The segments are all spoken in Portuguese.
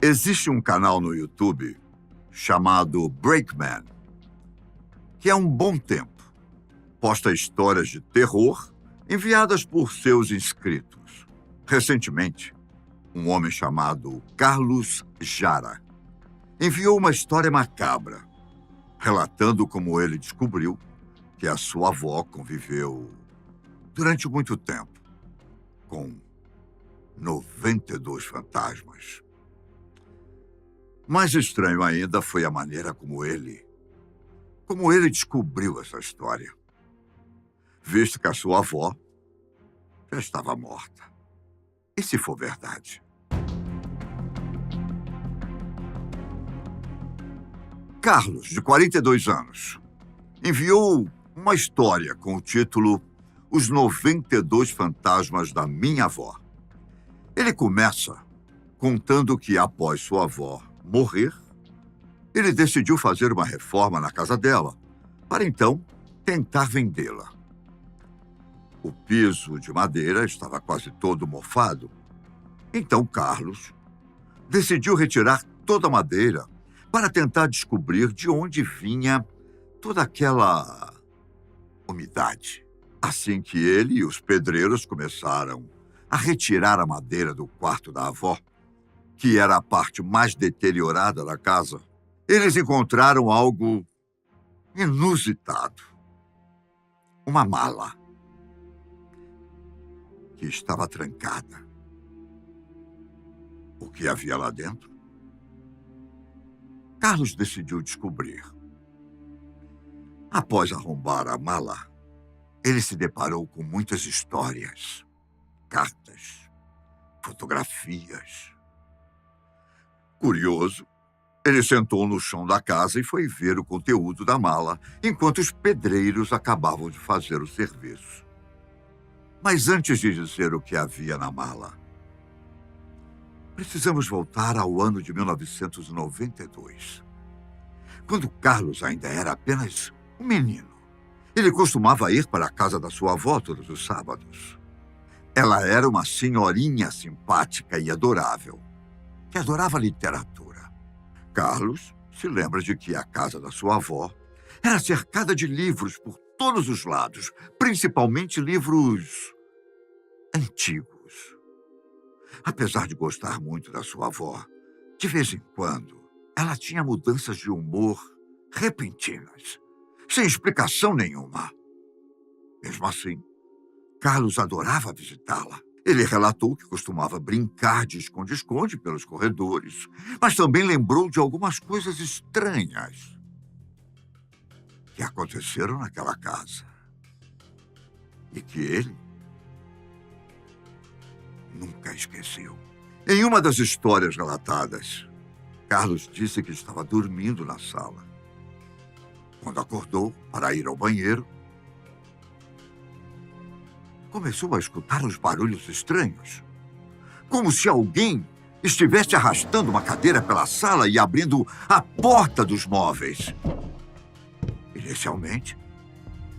Existe um canal no YouTube chamado Breakman, que há um bom tempo posta histórias de terror enviadas por seus inscritos. Recentemente, um homem chamado Carlos Jara enviou uma história macabra, relatando como ele descobriu que a sua avó conviveu durante muito tempo com 92 fantasmas. Mais estranho ainda foi a maneira como ele descobriu essa história, visto que a sua avó já estava morta. E se for verdade? Carlos, de 42 anos, enviou uma história com o título Os 92 Fantasmas da Minha Avó. Ele começa contando que, após sua avó morrer, ele decidiu fazer uma reforma na casa dela, para então tentar vendê-la. O piso de madeira estava quase todo mofado. Então Carlos decidiu retirar toda a madeira para tentar descobrir de onde vinha toda aquela umidade. Assim que ele e os pedreiros começaram a retirar a madeira do quarto da avó, que era a parte mais deteriorada da casa, eles encontraram algo inusitado. Uma mala que estava trancada. O que havia lá dentro? Carlos decidiu descobrir. Após arrombar a mala, ele se deparou com muitas histórias, cartas, fotografias. Curioso, ele sentou no chão da casa e foi ver o conteúdo da mala, enquanto os pedreiros acabavam de fazer o serviço. Mas antes de dizer o que havia na mala, precisamos voltar ao ano de 1992, quando Carlos ainda era apenas um menino. Ele costumava ir para a casa da sua avó todos os sábados. Ela era uma senhorinha simpática e adorável, que adorava literatura. Carlos se lembra de que a casa da sua avó era cercada de livros por todos os lados, principalmente livros antigos. Apesar de gostar muito da sua avó, de vez em quando, ela tinha mudanças de humor repentinas, sem explicação nenhuma. Mesmo assim, Carlos adorava visitá-la. Ele relatou que costumava brincar de esconde-esconde pelos corredores, mas também lembrou de algumas coisas estranhas que aconteceram naquela casa e que ele nunca esqueceu. Em uma das histórias relatadas, Carlos disse que estava dormindo na sala. Quando acordou para ir ao banheiro, começou a escutar uns barulhos estranhos, como se alguém estivesse arrastando uma cadeira pela sala e abrindo a porta dos móveis. Inicialmente,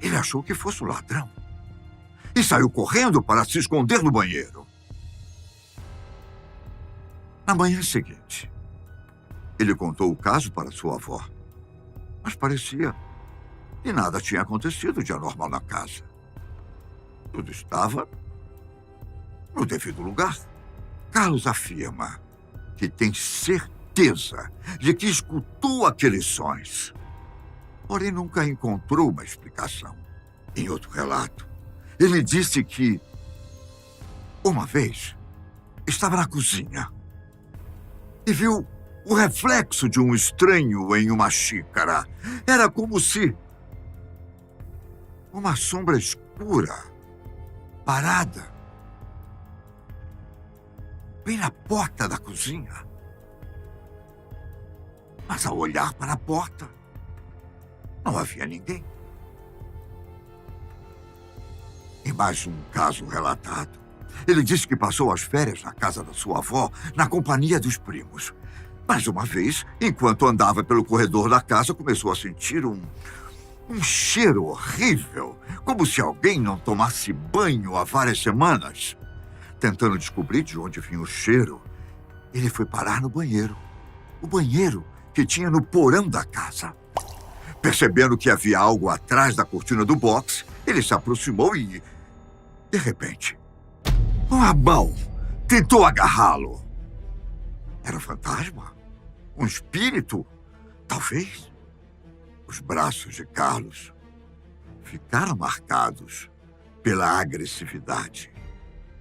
ele achou que fosse um ladrão e saiu correndo para se esconder no banheiro. Na manhã seguinte, ele contou o caso para sua avó, mas parecia que nada tinha acontecido de anormal na casa. Tudo estava no devido lugar. Carlos afirma que tem certeza de que escutou aqueles sons, porém nunca encontrou uma explicação. Em outro relato, ele disse que, uma vez, estava na cozinha e viu o reflexo de um estranho em uma xícara. Era como se uma sombra escura parada bem na porta da cozinha. Mas ao olhar para a porta, não havia ninguém. Em mais um caso relatado, ele disse que passou as férias na casa da sua avó, na companhia dos primos. Mais uma vez, enquanto andava pelo corredor da casa, começou a sentir um cheiro horrível, como se alguém não tomasse banho há várias semanas. Tentando descobrir de onde vinha o cheiro, Ele foi parar no banheiro. O banheiro que tinha no porão da casa. Percebendo que havia algo atrás da cortina do box, ele se aproximou e, de repente, uma mão tentou agarrá-lo. Era um fantasma? Um espírito? Talvez. Os braços de Carlos ficaram marcados pela agressividade.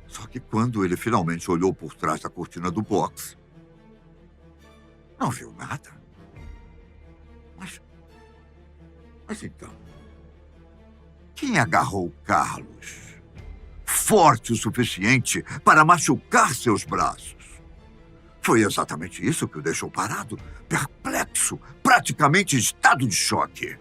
Só que quando ele finalmente olhou por trás da cortina do box, não viu nada. Mas então, quem agarrou Carlos forte o suficiente para machucar seus braços? Foi exatamente isso que o deixou parado, perplexo, praticamente em estado de choque.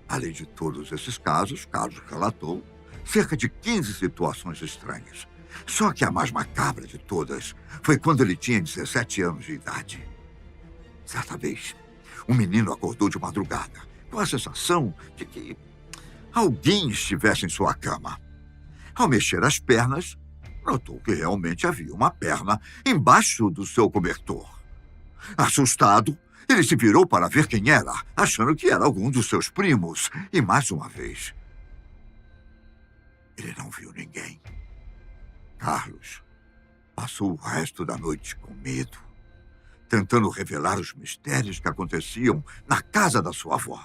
Além de todos esses casos, Carlos relatou cerca de 15 situações estranhas. Só que a mais macabra de todas foi quando ele tinha 17 anos de idade. Certa vez, um menino acordou de madrugada com a sensação de que alguém estivesse em sua cama. Ao mexer as pernas, notou que realmente havia uma perna embaixo do seu cobertor. Assustado, ele se virou para ver quem era, achando que era algum dos seus primos. E mais uma vez, ele não viu ninguém. Carlos passou o resto da noite com medo, tentando revelar os mistérios que aconteciam na casa da sua avó.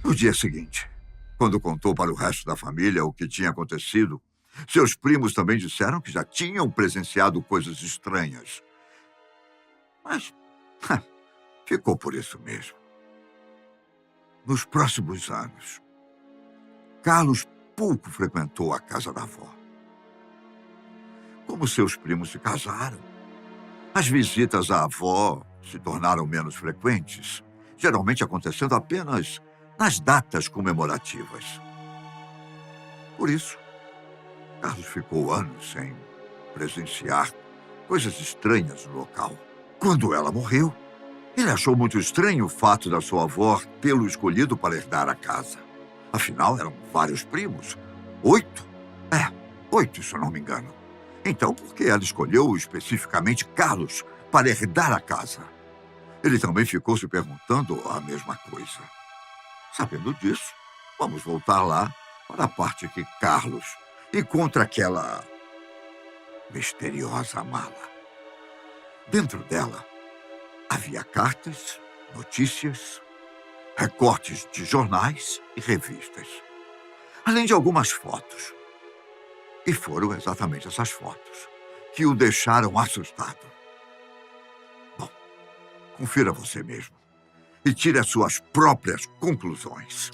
No dia seguinte, quando contou para o resto da família o que tinha acontecido, seus primos também disseram que já tinham presenciado coisas estranhas. Mas ficou por isso mesmo. Nos próximos anos, Carlos pouco frequentou a casa da avó. Como seus primos se casaram, as visitas à avó se tornaram menos frequentes, geralmente acontecendo apenas nas datas comemorativas. Por isso, Carlos ficou anos sem presenciar coisas estranhas no local. Quando ela morreu, ele achou muito estranho o fato da sua avó tê-lo escolhido para herdar a casa. Afinal, eram vários primos. 8? 8, se eu não me engano. Então, por que ela escolheu especificamente Carlos para herdar a casa? Ele também ficou se perguntando a mesma coisa. Sabendo disso, vamos voltar lá para a parte que Carlos encontra aquela misteriosa mala. Dentro dela, havia cartas, notícias, recortes de jornais e revistas, além de algumas fotos. E foram exatamente essas fotos que o deixaram assustado. Bom, confira você mesmo e tire as suas próprias conclusões.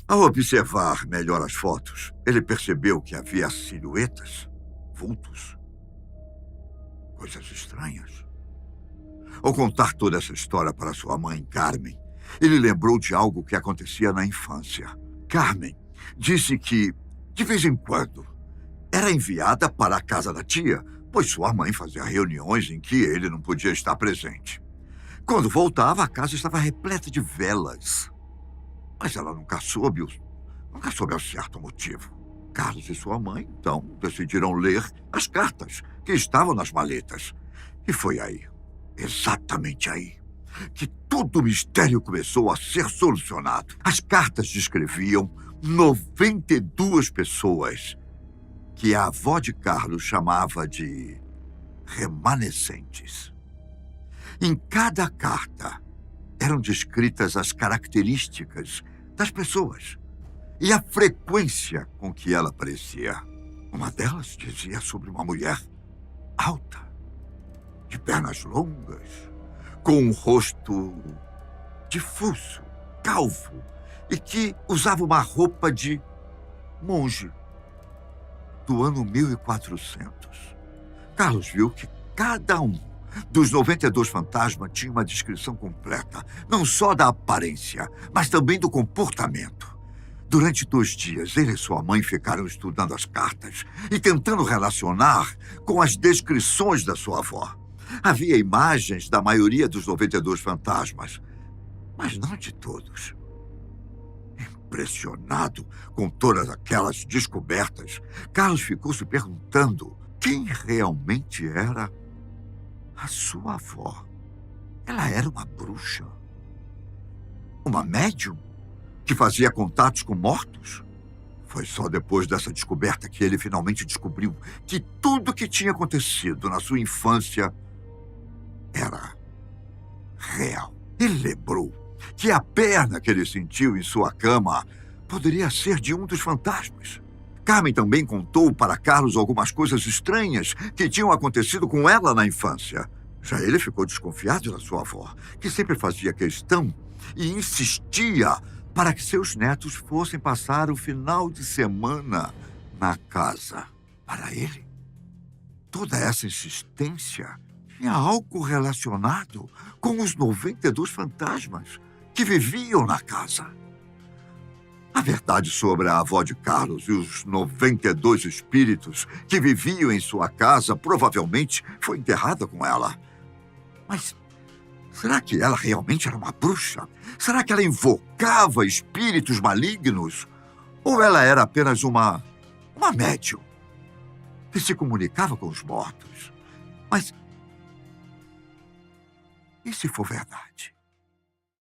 Ao observar melhor as fotos, ele percebeu que havia silhuetas, vultos, coisas estranhas. Ao contar toda essa história para sua mãe, Carmen, ele lembrou de algo que acontecia na infância. Carmen disse que, de vez em quando, era enviada para a casa da tia, pois sua mãe fazia reuniões em que ele não podia estar presente. Quando voltava, a casa estava repleta de velas. Mas ela nunca soube ao certo motivo. Carlos e sua mãe, então, decidiram ler as cartas que estavam nas maletas. E foi aí, exatamente aí, que todo o mistério começou a ser solucionado. As cartas descreviam 92 pessoas que a avó de Carlos chamava de remanescentes. Em cada carta eram descritas as características das pessoas e a frequência com que ela aparecia. Uma delas dizia sobre uma mulher alta, de pernas longas, com um rosto difuso, calvo, e que usava uma roupa de monge do ano 1400. Carlos viu que cada um dos 92 fantasmas tinha uma descrição completa, não só da aparência, mas também do comportamento. Durante 2 dias, ele e sua mãe ficaram estudando as cartas e tentando relacionar com as descrições da sua avó. Havia imagens da maioria dos 92 fantasmas, mas não de todos. Impressionado com todas aquelas descobertas, Carlos ficou se perguntando quem realmente era a sua avó. Ela era uma bruxa? Uma médium que fazia contatos com mortos? Foi só depois dessa descoberta que ele finalmente descobriu que tudo o que tinha acontecido na sua infância era real. Ele lembrou que a perna que ele sentiu em sua cama poderia ser de um dos fantasmas. Carmen também contou para Carlos algumas coisas estranhas que tinham acontecido com ela na infância. Já ele ficou desconfiado da sua avó, que sempre fazia questão e insistia para que seus netos fossem passar o final de semana na casa. Para ele, toda essa insistência tinha algo relacionado com os 92 fantasmas que viviam na casa. A verdade sobre a avó de Carlos e os 92 espíritos que viviam em sua casa provavelmente foi enterrada com ela. Mas será que ela realmente era uma bruxa? Será que ela invocava espíritos malignos? Ou ela era apenas uma médium que se comunicava com os mortos? Mas e se for verdade?